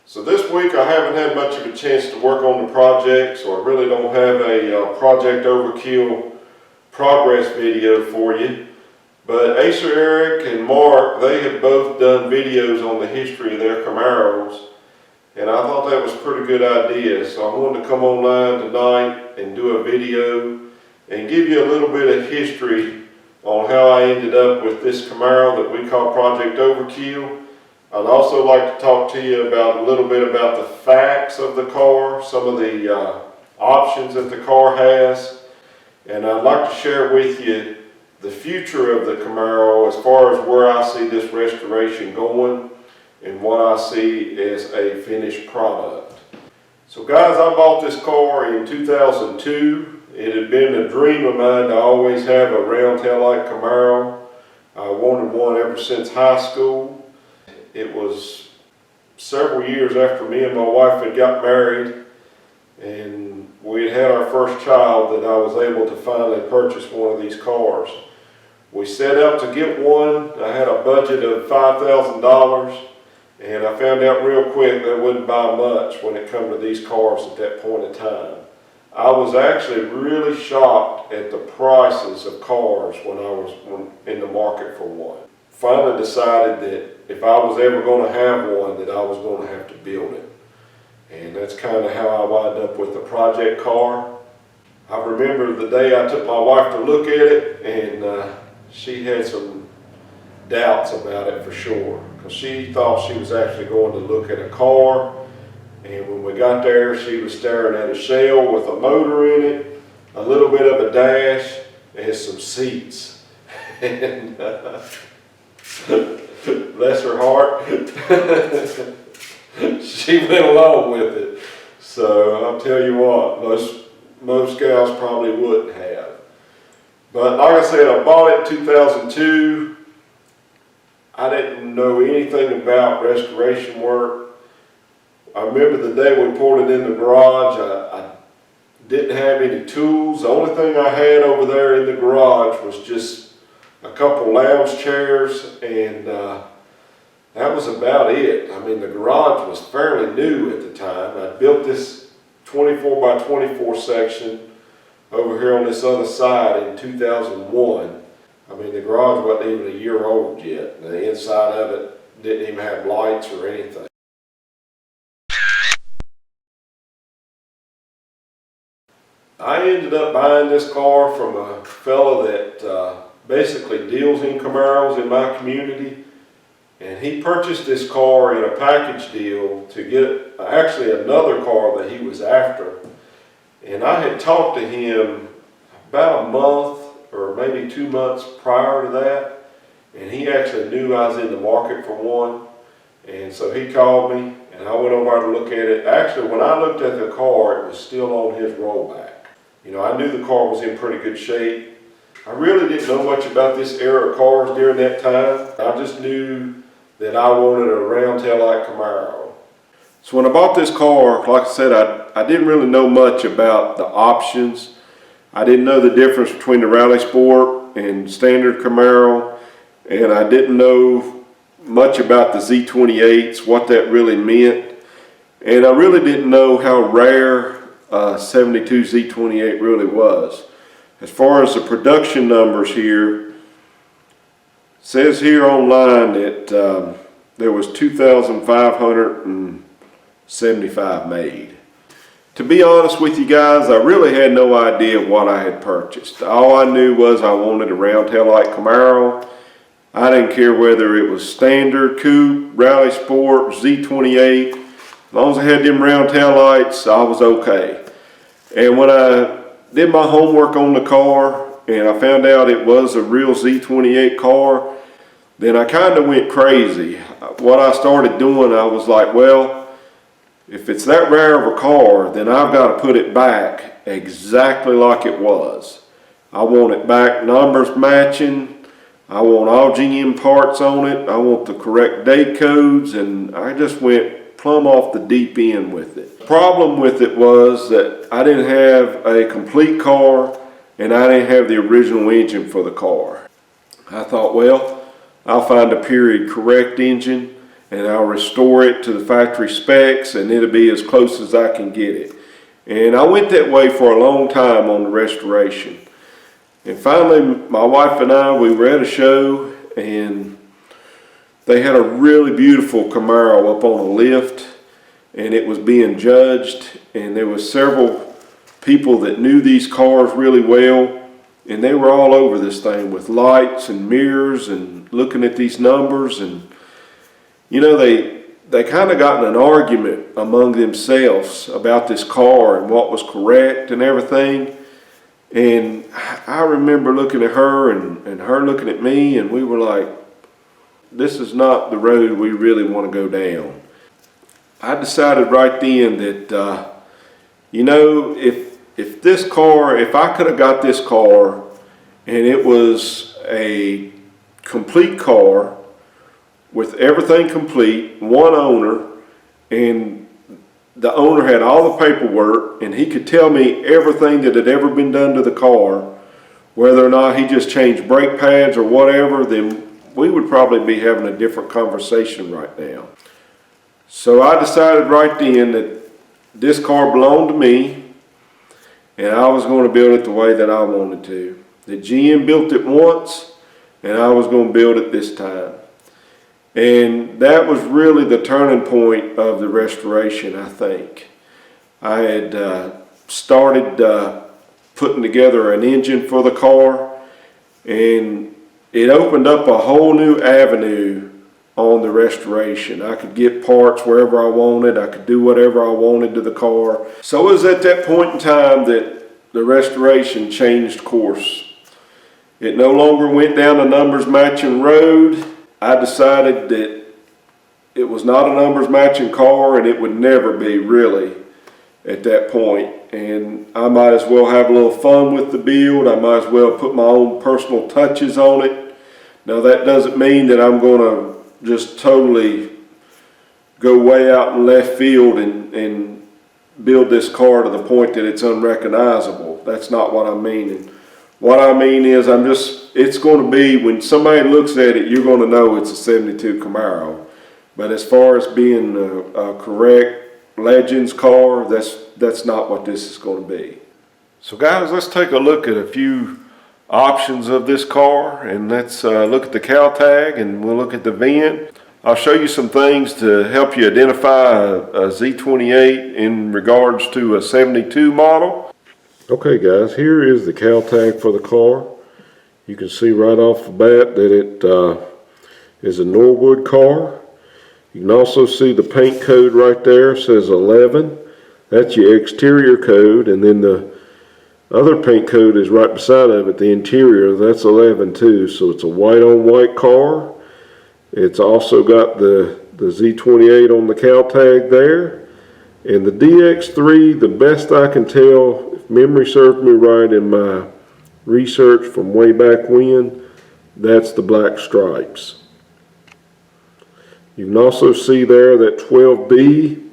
So this week I haven't had much of a chance to work on the project, so I really don't have a Project Overkill progress video for you. But Acer Eric and Mark, they have both done videos on the history of their Camaros, and I thought that was a pretty good idea. So I wanted to come online tonight and do a video and give you a little bit of history on how I ended up with this Camaro that we call Project Overkill. I'd also like to talk to you about a little bit about the facts of the car, some of the options that the car has, and I'd like to share with you the future of the Camaro as far as where I see this restoration going and what I see as a finished product. So guys, I bought this car in 2002. It had been a dream of mine to always have a round taillight Camaro. I wanted one ever since high school. It was several years after me and my wife had got married and we had our first child that I was able to finally purchase one of these cars. We set out to get one. I had a budget of $5,000 and I found out real quick that I wouldn't buy much when it come to these cars at that point in time. I was actually really shocked at the prices of cars when I was in the market for one. Finally decided that if I was ever going to have one, that I was going to have to build it. And that's kind of how I wound up with the project car. I remember the day I took my wife to look at it, and she had some doubts about it for sure, because she thought she was actually going to look at a car, and when we got there she was staring at a shell with a motor in it, a little bit of a dash, and some seats. And bless her heart, she went along with it. So I'll tell you what, most gals probably wouldn't have. But like I said, I bought it in 2002. I didn't know anything about restoration work. I remember the day we poured it in the garage, I didn't have any tools. The only thing I had over there in the garage was just a couple lounge chairs, and that was about it. I mean, the garage was fairly new at the time. I built this 24 by 24 section over here on this other side in 2001. I mean, the garage wasn't even a year old yet. The inside of it didn't even have lights or anything. I ended up buying this car from a fellow that basically deals in Camaros in my community, and he purchased this car in a package deal to get actually another car that he was after. And I had talked to him about a month or maybe 2 months prior to that, and he actually knew I was in the market for one, and so he called me and I went over to look at it. Actually, when I looked at the car, it was still on his rollback. You know, I knew the car was in pretty good shape. I really didn't know much about this era of cars during that time. I just knew that I wanted a round taillight Camaro. So when I bought this car, like I said, I didn't really know much about the options. I didn't know the difference between the Rally Sport and standard Camaro, and I didn't know much about the Z28s, what that really meant. And I really didn't know how rare 72 Z28 really was. As far as the production numbers here, it says here online that there was 2,575 made. To be honest with you guys, I really had no idea what I had purchased. All I knew was I wanted a round taillight Camaro. I didn't care whether it was standard, coupe, Rally Sport, Z28. As long as I had them round taillights, I was okay. And when I did my homework on the car and I found out it was a real Z28 car, then I kind of went crazy. What I started doing, I was like, well, if it's that rare of a car, then I've got to put it back exactly like it was. I want it back numbers matching. I want all GM parts on it. I want the correct date codes, and I just went plumb off the deep end with it. The problem with it was that I didn't have a complete car and I didn't have the original engine for the car. I thought, well, I'll find a period correct engine and I'll restore it to the factory specs, and it'll be as close as I can get it. And I went that way for a long time on the restoration. And finally, my wife and I, we were at a show, and they had a really beautiful Camaro up on a lift, and it was being judged, and there was several people that knew these cars really well, and they were all over this thing with lights and mirrors and looking at these numbers. And you know, they kind of got in an argument among themselves about this car and what was correct and everything. And I remember looking at her and her looking at me, and we were like, this is not the road we really want to go down. I decided right then that, you know, if this car, if I could have got this car and it was a complete car with everything complete, one owner, and the owner had all the paperwork, and he could tell me everything that had ever been done to the car, whether or not he just changed brake pads or whatever, then we would probably be having a different conversation right now. So I decided right then that this car belonged to me, and I was going to build it the way that I wanted to. The GM built it once, and I was going to build it this time. And that was really the turning point of the restoration, I think. I had started putting together an engine for the car, and it opened up a whole new avenue on the restoration. I could get parts wherever I wanted. I could do whatever I wanted to the car. So it was at that point in time that the restoration changed course. It no longer went down a numbers matching road. I decided that it was not a numbers matching car, and it would never be really at that point. And I might as well have a little fun with the build. I might as well put my own personal touches on it. Now that doesn't mean that I'm going to just totally go way out in left field and build this car to the point that it's unrecognizable. That's not what I'm meaning. What I mean is it's going to be, when somebody looks at it, you're going to know it's a 72 Camaro. But as far as being a correct Legends car, that's not what this is going to be. So guys, let's take a look at a few options of this car, and let's look at the cow tag, and we'll look at the VIN. I'll show you some things to help you identify a Z28 in regards to a 72 model. Okay guys, here is the cow tag for the car. You can see right off the bat that it is a Norwood car. You can also see the paint code right there, says 11. That's your exterior code, and then the other paint code is right beside of it, the interior, that's 11 too. So it's a white on white car. It's also got the Z28 on the cow tag there. And the DX3, the best I can tell, if memory serves me right in my research from way back when, that's the black stripes. You can also see there that 12B,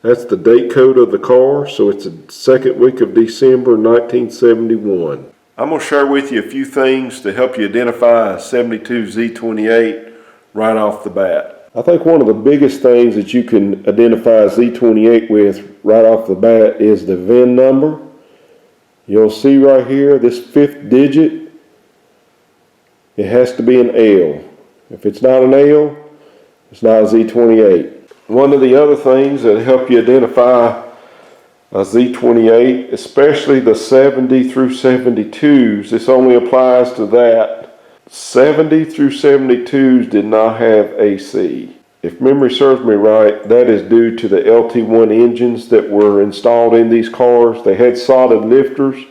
that's the date code of the car, so it's the second week of December 1971. I'm going to share with you a few things to help you identify a 72 Z28 right off the bat. I think one of the biggest things that you can identify a Z28 with right off the bat is the VIN number. You'll see right here, this 5th digit, it has to be an L. If it's not an L, it's not a Z28. One of the other things that help you identify a Z28, especially the 70 through 72s, this only applies to that. 70 through 72s did not have AC. If memory serves me right, that is due to the LT1 engines that were installed in these cars. They had solid lifters,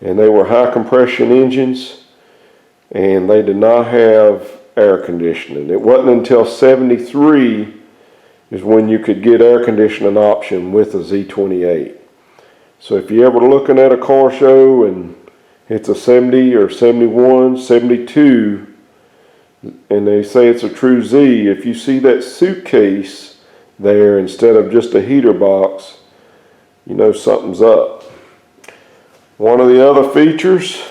and they were high compression engines, and they did not have air conditioning. It wasn't until 73 is when you could get air conditioning option with a Z28. So if you're ever looking at a car show and it's a 70 or 71, 72, and they say it's a true Z, if you see that suitcase there instead of just a heater box, you know something's up. One of the other features,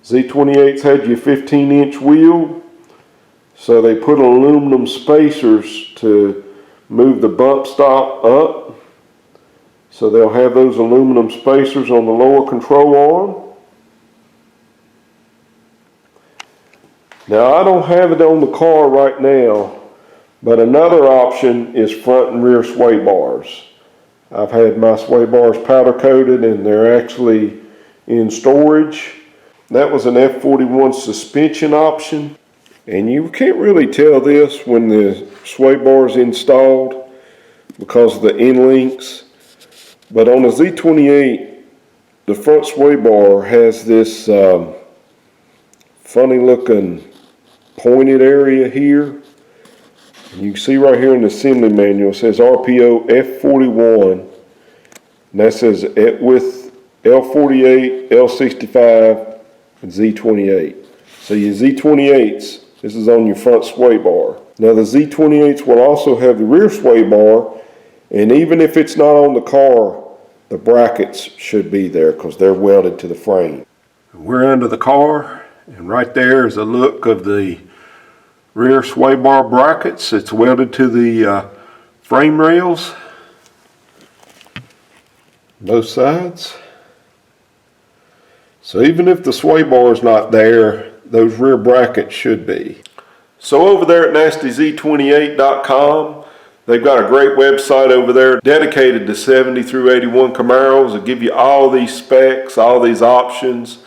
Z28s had your 15-inch wheel. So they put aluminum spacers to move the bump stop up. So they'll have those aluminum spacers on the lower control arm. Now I don't have it on the car right now, but another option is front and rear sway bars. I've had my sway bars powder coated and they're actually in storage. That was an F41 suspension option. And you can't really tell this when the sway bar is installed because of the end links. But on the Z28, the front sway bar has this funny looking pointed area here. You can see right here in the assembly manual, it says RPO F41. And that says with L48, L65, and Z28. So your Z28s, this is on your front sway bar. Now the Z28s will also have the rear sway bar, and even if it's not on the car, the brackets should be there because they're welded to the frame. We're under the car, and right there is a look of the rear sway bar brackets. It's welded to the frame rails, both sides. So even if the sway bar is not there, those rear brackets should be. So over there at nastyz28.com, they've got a great website over there dedicated to 70 through 81 Camaros. It'll give you all these specs, all these options,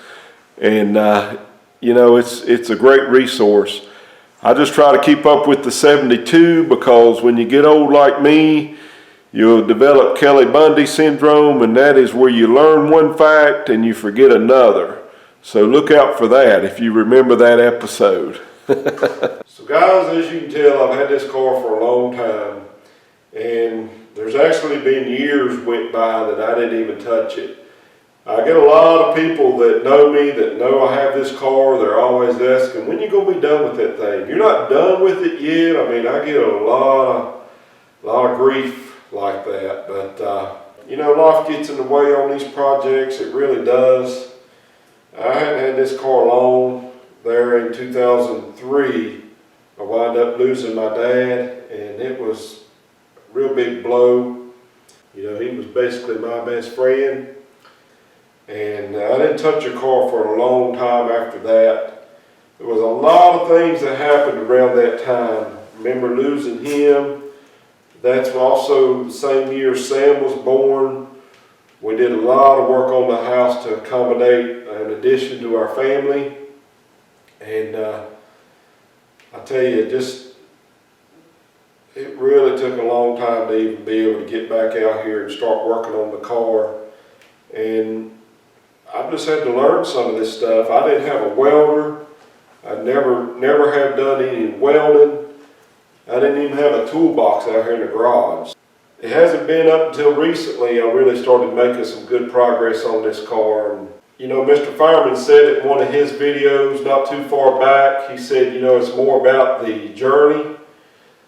and you know, it's a great resource. I just try to keep up with the 72 because when you get old like me, you'll develop Kelly Bundy syndrome, and that is where you learn one fact and you forget another. So look out for that if you remember that episode. So guys, as you can tell, I've had this car for a long time, and there's actually been years went by that I didn't even touch it. I get a lot of people that know me, that know I have this car. They're always asking, when you gonna be done with that thing? You're not done with it yet. I mean, I get a lot of grief like that, but you know, life gets in the way on these projects. It really does. I hadn't had this car long. There in 2003, I wound up losing my dad, and it was a real big blow. You know, he was basically my best friend, and I didn't touch a car for a long time after that. There was a lot of things that happened around that time. I remember losing him. That's also the same year Sam was born. We did a lot of work on the house to accommodate an addition to our family. And I tell you, it really took a long time to even be able to get back out here and start working on the car. And I just had to learn some of this stuff. I didn't have a welder. I never have done any welding. I didn't even have a toolbox out here in the garage. It hasn't been up until recently I really started making some good progress on this car. And, you know, Mr. Fireman said in one of his videos not too far back, he said, you know, it's more about the journey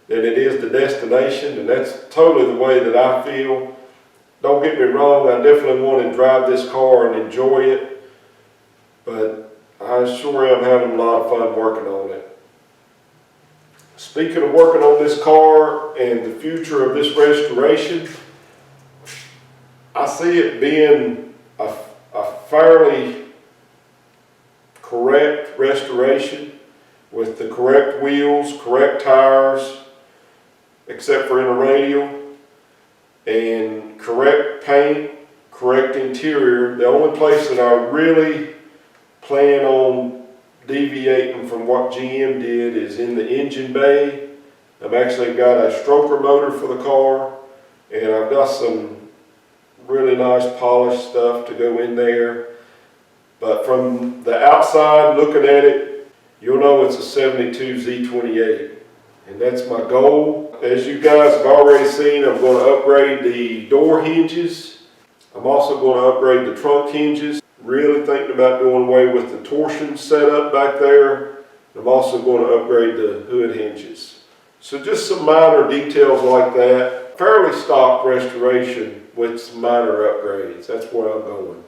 than it is the destination, and that's totally the way that I feel. Don't get me wrong, I definitely want to drive this car and enjoy it, but I sure am having a lot of fun working on it. Speaking of working on this car and the future of this restoration, I see it being a fairly correct restoration with the correct wheels, correct tires, except for in a radial, and correct paint, correct interior. The only place that I really plan on deviating from what GM did is in the engine bay. I've actually got a stroker motor for the car, and I've got some really nice polished stuff to go in there. But from the outside looking at it, you'll know it's a 72 Z28. And that's my goal. As you guys have already seen, I'm going to upgrade the door hinges. I'm also going to upgrade the trunk hinges. Really thinking about doing away with the torsion setup back there. I'm also going to upgrade the hood hinges. So just some minor details like that. Fairly stock restoration with some minor upgrades. That's where I'm going.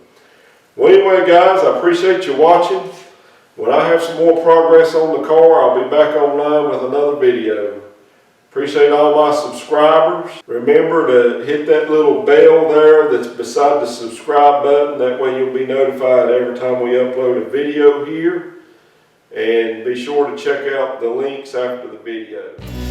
Well, anyway, guys, I appreciate you watching. When I have some more progress on the car, I'll be back online with another video. Appreciate all my subscribers. Remember to hit that little bell there that's beside the subscribe button. That way you'll be notified every time we upload a video here. And be sure to check out the links after the video.